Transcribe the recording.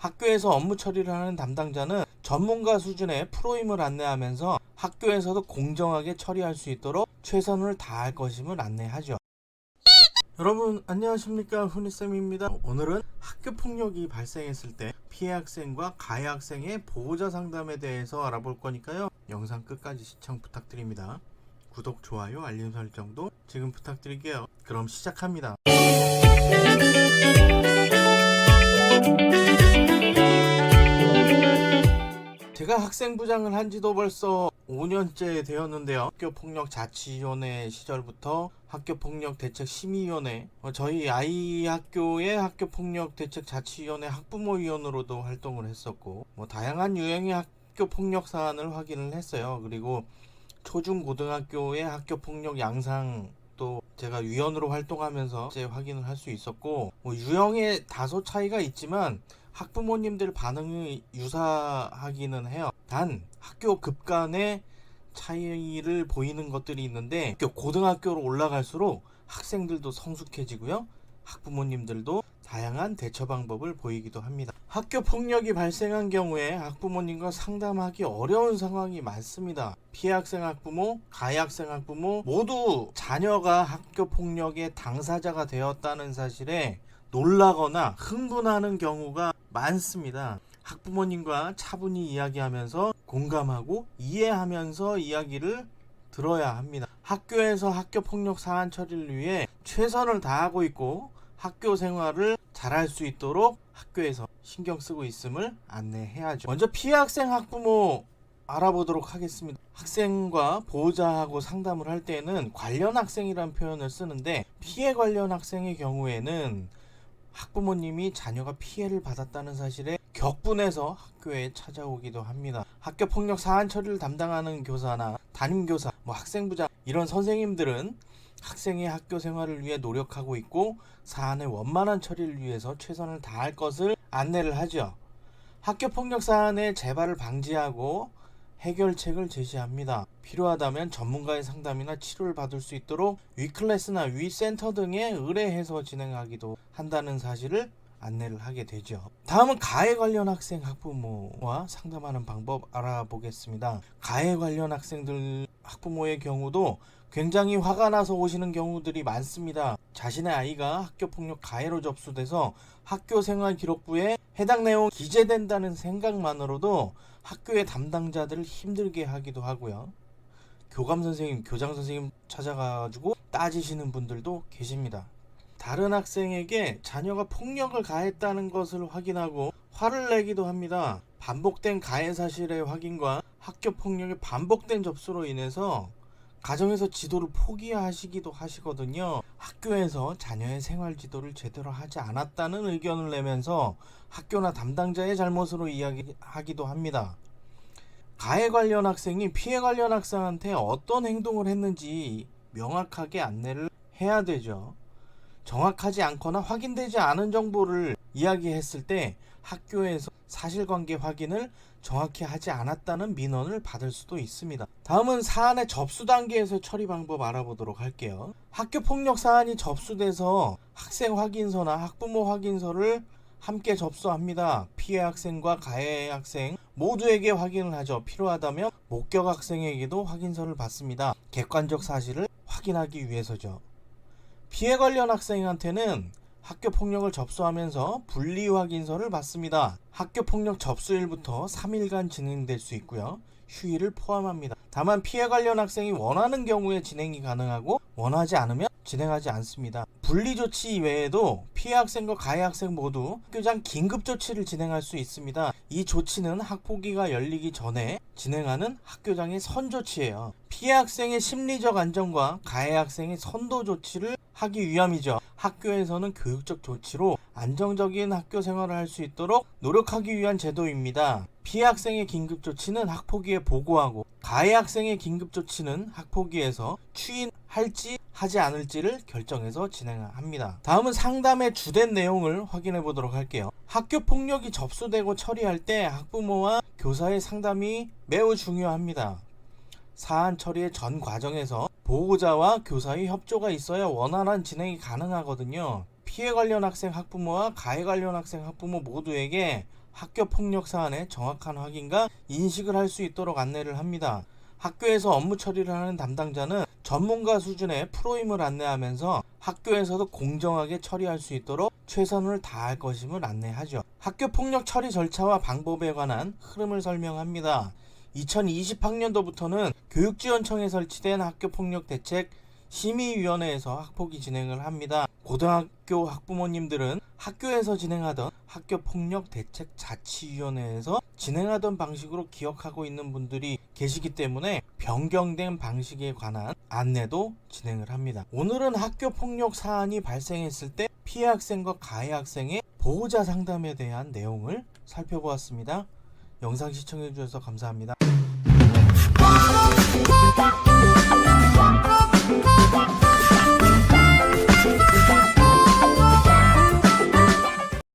학교에서 업무 처리를 하는 담당자는 전문가 수준의 프로임을 안내하면서 학교에서도 공정하게 처리할 수 있도록 최선을 다할 것임을 안내하죠. 여러분 안녕하십니까, 훈이쌤입니다. 오늘은 학교폭력이 발생했을 때 피해 학생과 가해 학생의 보호자 상담에 대해서 알아볼 거니까요, 영상 끝까지 시청 부탁드립니다. 구독, 좋아요, 알림 설정도 지금 부탁드릴게요. 그럼 시작합니다. 제가 학생부장을 한 지도 벌써 5년째 되었는데요. 학교폭력자치위원회 시절부터 학교폭력대책심의위원회, 저희 아이 학교의 학교폭력대책자치위원회 학부모위원으로도 활동을 했었고, 다양한 유형의 학교폭력 사안을 확인을 했어요. 그리고 초중고등학교의 학교폭력 양상도 제가 위원으로 활동하면서 이제 확인을 할 수 있었고, 유형에 다소 차이가 있지만 학부모님들 반응이 유사하기는 해요. 단 학교 급 간의 차이를 보이는 것들이 있는데, 고등학교로 올라갈수록 학생들도 성숙해지고요, 학부모님들도 다양한 대처 방법을 보이기도 합니다. 학교 폭력이 발생한 경우에 학부모님과 상담하기 어려운 상황이 많습니다. 피해 학생 학부모, 가해 학생 학부모 모두 자녀가 학교 폭력의 당사자가 되었다는 사실에 놀라거나 흥분하는 경우가 많습니다. 학부모님과 차분히 이야기하면서 공감하고 이해하면서 이야기를 들어야 합니다. 학교에서 학교폭력 사안 처리를 위해 최선을 다하고 있고 학교 생활을 잘할 수 있도록 학교에서 신경 쓰고 있음을 안내해야죠. 먼저 피해 학생 학부모 알아보도록 하겠습니다. 학생과 보호자하고 상담을 할 때는 관련 학생이라는 표현을 쓰는데, 피해 관련 학생의 경우에는 학부모님이 자녀가 피해를 받았다는 사실에 격분해서 학교에 찾아오기도 합니다. 학교폭력 사안 처리를 담당하는 교사나 담임교사, 학생부장 이런 선생님들은 학생의 학교 생활을 위해 노력하고 있고 사안의 원만한 처리를 위해서 최선을 다할 것을 안내를 하죠. 학교폭력 사안의 재발을 방지하고 해결책을 제시합니다. 필요하다면 전문가의 상담이나 치료를 받을 수 있도록 위클래스나 위센터 등에 의뢰해서 진행하기도 한다는 사실을 안내를 하게 되죠. 다음은 가해 관련 학생 학부모와 상담하는 방법 알아보겠습니다. 가해 관련 학생들 학부모의 경우도 굉장히 화가 나서 오시는 경우들이 많습니다. 자신의 아이가 학교폭력 가해로 접수돼서 학교생활 기록부에 해당 내용이 기재된다는 생각만으로도 학교의 담당자들을 힘들게 하기도 하고요, 교감선생님, 교장선생님 찾아가지고 따지시는 분들도 계십니다. 다른 학생에게 자녀가 폭력을 가했다는 것을 확인하고 화를 내기도 합니다. 반복된 가해 사실의 확인과 학교폭력의 반복된 접수로 인해서 가정에서 지도를 포기하시기도 하시거든요. 학교에서 자녀의 생활 지도를 제대로 하지 않았다는 의견을 내면서 학교나 담당자의 잘못으로 이야기하기도 합니다. 가해 관련 학생이 피해 관련 학생한테 어떤 행동을 했는지 명확하게 안내를 해야 되죠. 정확하지 않거나 확인되지 않은 정보를 이야기했을 때 학교에서 사실관계 확인을 정확히 하지 않았다는 민원을 받을 수도 있습니다. 다음은 사안의 접수 단계에서 처리 방법 알아보도록 할게요. 학교폭력 사안이 접수돼서 학생 확인서나 학부모 확인서를 함께 접수합니다. 피해 학생과 가해 학생 모두에게 확인을 하죠. 필요하다면 목격 학생에게도 확인서를 받습니다. 객관적 사실을 확인하기 위해서죠. 피해 관련 학생한테는 학교폭력을 접수하면서 분리 확인서를 받습니다. 학교폭력 접수일부터 3일간 진행될 수 있고요, 휴일을 포함합니다. 다만 피해 관련 학생이 원하는 경우에 진행이 가능하고 원하지 않으면 진행하지 않습니다. 분리조치 외에도 피해 학생과 가해 학생 모두 학교장 긴급조치를 진행할 수 있습니다. 이 조치는 학폭위가 열리기 전에 진행하는 학교장의 선조치예요. 피해 학생의 심리적 안정과 가해 학생의 선도 조치를 하기 위함이죠. 학교에서는 교육적 조치로 안정적인 학교 생활을 할 수 있도록 노력하기 위한 제도입니다. 피해 학생의 긴급조치는 학폭위에 보고하고 가해 학생의 긴급조치는 학폭위에서 추인할지 하지 않을지를 결정해서 진행합니다. 다음은 상담의 주된 내용을 확인해 보도록 할게요. 학교폭력이 접수되고 처리할 때 학부모와 교사의 상담이 매우 중요합니다. 사안 처리의 전 과정에서 보호자와 교사의 협조가 있어야 원활한 진행이 가능하거든요. 피해 관련 학생 학부모와 가해 관련 학생 학부모 모두에게 학교 폭력 사안의 정확한 확인과 인식을 할 수 있도록 안내를 합니다. 학교에서 업무 처리를 하는 담당자는 전문가 수준의 프로임을 안내하면서 학교에서도 공정하게 처리할 수 있도록 최선을 다할 것임을 안내하죠. 학교 폭력 처리 절차와 방법에 관한 흐름을 설명합니다. 2020학년도부터는 교육지원청에 설치된 학교폭력대책 심의위원회에서 학폭위 진행을 합니다. 고등학교 학부모님들은 학교에서 진행하던 학교폭력대책자치위원회에서 진행하던 방식으로 기억하고 있는 분들이 계시기 때문에 변경된 방식에 관한 안내도 진행을 합니다. 오늘은 학교폭력 사안이 발생했을 때 피해 학생과 가해 학생의 보호자 상담에 대한 내용을 살펴보았습니다. 영상 시청해 주셔서 감사합니다.